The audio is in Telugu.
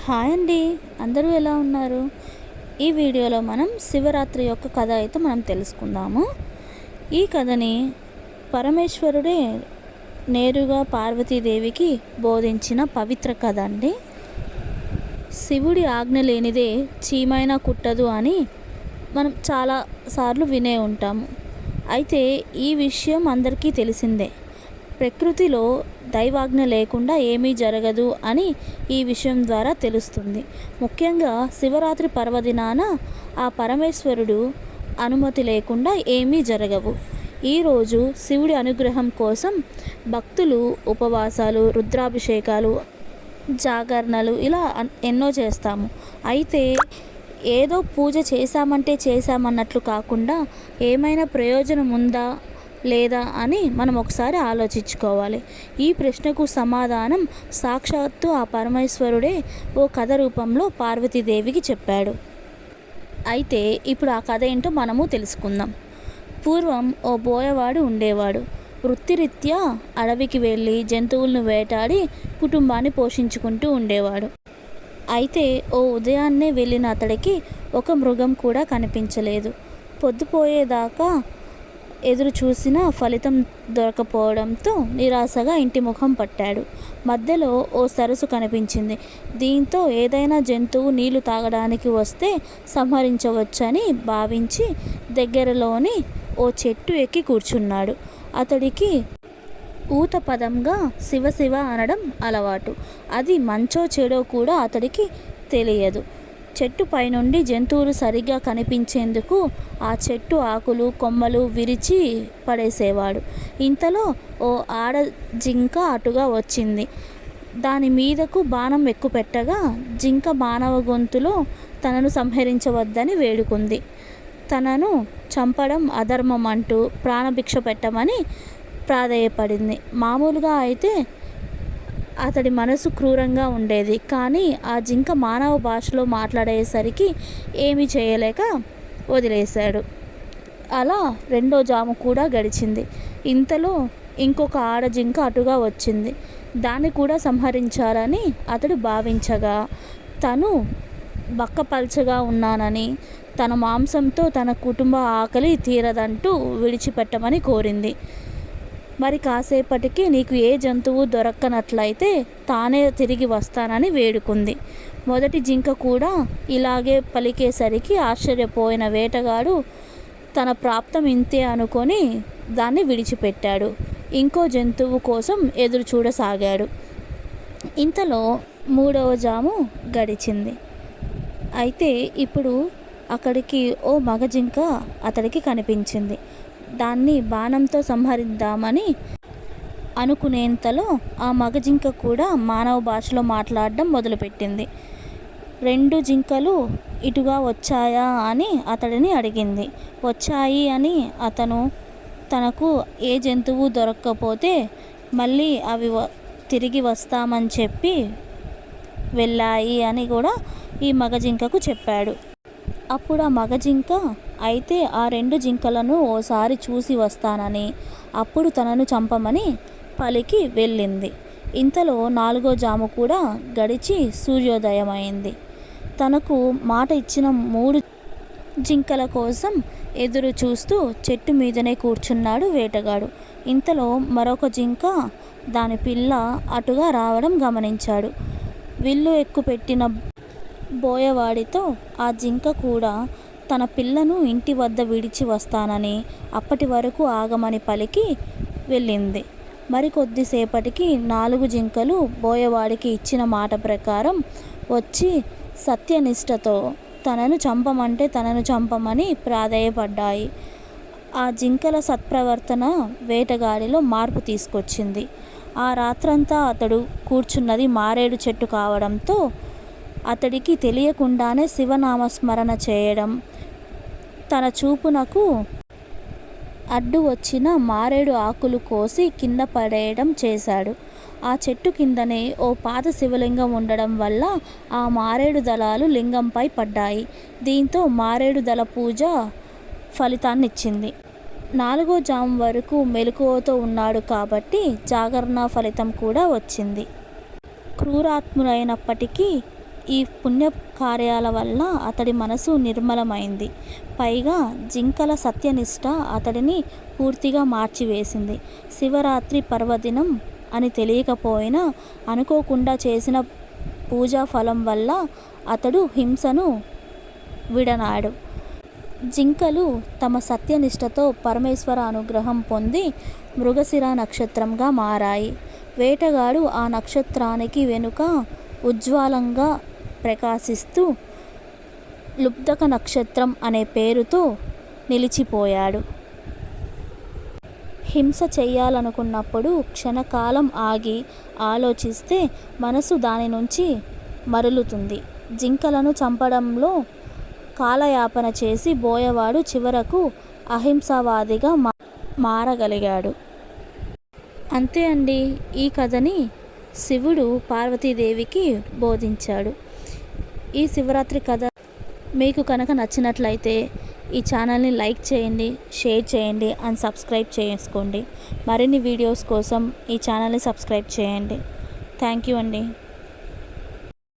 హాయ్ అండి. అందరూ ఎలా ఉన్నారు? ఈ వీడియోలో మనం శివరాత్రి యొక్క కథ అయితే మనం తెలుసుకుందాము. ఈ కథని పరమేశ్వరుడే నేరుగా పార్వతీదేవికి బోధించిన పవిత్ర కథ అండి. శివుడి ఆజ్ఞ లేనిదే చీమైనా కుట్టదు అని మనం చాలాసార్లు వినే ఉంటాము. అయితే ఈ విషయం అందరికీ తెలిసిందే. ప్రకృతిలో దైవాజ్ఞ లేకుండా ఏమీ జరగదు అని ఈ విషయం ద్వారా తెలుస్తుంది. ముఖ్యంగా శివరాత్రి పర్వదినాన ఆ పరమేశ్వరుడు అనుమతి లేకుండా ఏమీ జరగవు. ఈరోజు శివుడి అనుగ్రహం కోసం భక్తులు ఉపవాసాలు, రుద్రాభిషేకాలు, జాగరణలు ఇలా ఎన్నో చేస్తాము. అయితే ఏదో పూజ చేశామన్నట్లు కాకుండా ఏమైనా ప్రయోజనం ఉందా లేదా అని మనం ఒకసారి ఆలోచించుకోవాలి. ఈ ప్రశ్నకు సమాధానం సాక్షాత్తు ఆ పరమేశ్వరుడే ఓ కథ రూపంలో పార్వతీదేవికి చెప్పాడు. అయితే ఇప్పుడు ఆ కథ ఏంటో మనము తెలుసుకుందాం. పూర్వం ఓ బోయవాడు ఉండేవాడు. వృత్తిరీత్యా అడవికి వెళ్ళి జంతువులను వేటాడి కుటుంబాన్ని పోషించుకుంటూ ఉండేవాడు. అయితే ఓ ఉదయాన్నే వెళ్ళిన అతడికి ఒక మృగం కూడా కనిపించలేదు. పొద్దుపోయేదాకా ఎదురు చూసిన ఫలితం దొరకపోవడంతో నిరాశగా ఇంటి ముఖం పట్టాడు. మధ్యలో ఓ సరస్సు కనిపించింది. దీంతో ఏదైనా జంతువు నీళ్లు తాగడానికి వస్తే సంహరించవచ్చని భావించి దగ్గరలోని ఓ చెట్టు ఎక్కి కూర్చున్నాడు. అతడికి ఊత పదంగా శివ అనడం అలవాటు. అది మంచో చెడో కూడా అతడికి తెలియదు. చెట్టు పైనుండి జంతువులు సరిగ్గా కనిపించేందుకు ఆ చెట్టు ఆకులు కొమ్మలు విరిచి పడేసేవాడు. ఇంతలో ఓ ఆడ జింక అటుగా వచ్చింది. దాని మీదకు బాణం ఎక్కుపెట్టగా జింక మానవ గొంతులో తనను సంహరించవద్దని వేడుకుంది. తనను చంపడం అధర్మం అంటూ ప్రాణభిక్ష పెట్టమని ప్రాధేయపడింది. మామూలుగా అయితే అతడి మనసు క్రూరంగా ఉండేది. కానీ ఆ జింక మానవ భాషలో మాట్లాడేసరికి ఏమీ చేయలేక వదిలేశాడు. అలా రెండో జాము కూడా గడిచింది. ఇంతలో ఇంకొక ఆడ జింక అటుగా వచ్చింది. దాన్ని కూడా సంహరించాలని అతడు భావించగా తను బక్కపల్చగా ఉన్నానని తన మాంసంతో తన కుటుంబ ఆకలి తీరదంటూ విడిచిపెట్టమని కోరింది. మరి కాసేపటికి నీకు ఏ జంతువు దొరక్కనట్లయితే తానే తిరిగి వస్తానని వేడుకుంది. మొదటి జింక కూడా ఇలాగే పలికేసరికి ఆశ్చర్యపోయిన వేటగాడు తన ప్రాప్తం ఇంతే అనుకొని దాన్ని విడిచిపెట్టాడు. ఇంకో జంతువు కోసం ఎదురు చూడసాగాడు. ఇంతలో మూడవ జాము గడిచింది. అయితే ఇప్పుడు అక్కడికి ఓ మగ జింక అతడికి కనిపించింది. దాన్ని బాణంతో సంహరిద్దామని అనుకునేంతలో ఆ మగ జింక కూడా మానవ భాషలో మాట్లాడడం మొదలుపెట్టింది. రెండు జింకలు ఇటుగా వచ్చాయా అని అతడిని అడిగింది. వచ్చాయి అని అతను తనకు ఏ జంతువు దొరక్కపోతే మళ్ళీ అవి తిరిగి వస్తామని చెప్పి వెళ్ళాయి అని కూడా ఈ మగ జింకకు చెప్పాడు. అప్పుడు ఆ మగ జింక అయితే ఆ రెండు జింకలను ఓసారి చూసి వస్తానని అప్పుడు తనను చంపమని పలికి వెళ్ళింది. ఇంతలో నాలుగో జాము కూడా గడిచి సూర్యోదయమైంది. తనకు మాట ఇచ్చిన మూడు జింకల కోసం ఎదురు చూస్తూ చెట్టు మీదనే కూర్చున్నాడు వేటగాడు. ఇంతలో మరొక జింక దాని పిల్ల అటుగా రావడం గమనించాడు. విల్లు ఎక్కుపెట్టిన బోయవాడితో ఆ జింక కూడా తన పిల్లను ఇంటి వద్ద విడిచి వస్తానని అప్పటి వరకు ఆగమని పలికి వెళ్ళింది. మరికొద్దిసేపటికి నాలుగు జింకలు బోయవాడికి ఇచ్చిన మాట ప్రకారం వచ్చి సత్యనిష్టతో తనను చంపమని ప్రాధేయపడ్డాయి. ఆ జింకల సత్ప్రవర్తన వేటగాడిలో మార్పు తీసుకొచ్చింది. ఆ రాత్రంతా అతడు కూర్చున్నది మారేడు చెట్టు కావడంతో అతడికి తెలియకుండానే శివనామస్మరణ చేయడం, తన చూపునకు అడ్డు వచ్చిన మారేడు ఆకులు కోసి కింద పడేయడం చేశాడు. ఆ చెట్టు కిందనే ఓ పాత శివలింగం ఉండడం వల్ల ఆ మారేడు దళాలు లింగంపై పడ్డాయి. దీంతో మారేడు దళ పూజ ఫలితాన్నిచ్చింది. నాలుగో జాము వరకు మెలకువతో ఉన్నాడు కాబట్టి జాగరణ ఫలితం కూడా వచ్చింది. క్రూరాత్ములైనప్పటికీ ఈ పుణ్య కార్యాల వల్ల అతడి మనసు నిర్మలమైంది. పైగా జింకల సత్యనిష్ట అతడిని పూర్తిగా మార్చివేసింది. శివరాత్రి పర్వదినం అని తెలియకపోయినా అనుకోకుండా చేసిన పూజా ఫలం వల్ల అతడు హింసను విడనాడు. జింకలు తమ సత్యనిష్టతో పరమేశ్వర అనుగ్రహం పొంది మృగశిర నక్షత్రంగా మారాయి. వేటగాడు ఆ నక్షత్రానికి వెనుక ఉజ్వలంగా ప్రకాశిస్తూ లుబ్ధక నక్షత్రం అనే పేరుతో నిలిచిపోయాడు. హింస చెయ్యాలనుకున్నప్పుడు క్షణకాలం ఆగి ఆలోచిస్తే మనసు దాని నుంచి మరలుతుంది. జింకలను చంపడంలో కాలయాపన చేసి బోయవాడు చివరకు అహింసావాదిగా మారగలిగాడు. అంతే అండి, ఈ కథని శివుడు పార్వతీదేవికి బోధించాడు. ఈ శివరాత్రి కథ మీకు కనుక నచ్చినట్లయితే ఈ ఛానల్ని లైక్ చేయండి, షేర్ చేయండి అండ్ సబ్స్క్రైబ్ చేసుకోండి. మరిన్ని వీడియోస్ కోసం ఈ ఛానల్ని సబ్స్క్రైబ్ చేయండి. థ్యాంక్ యూ అండి.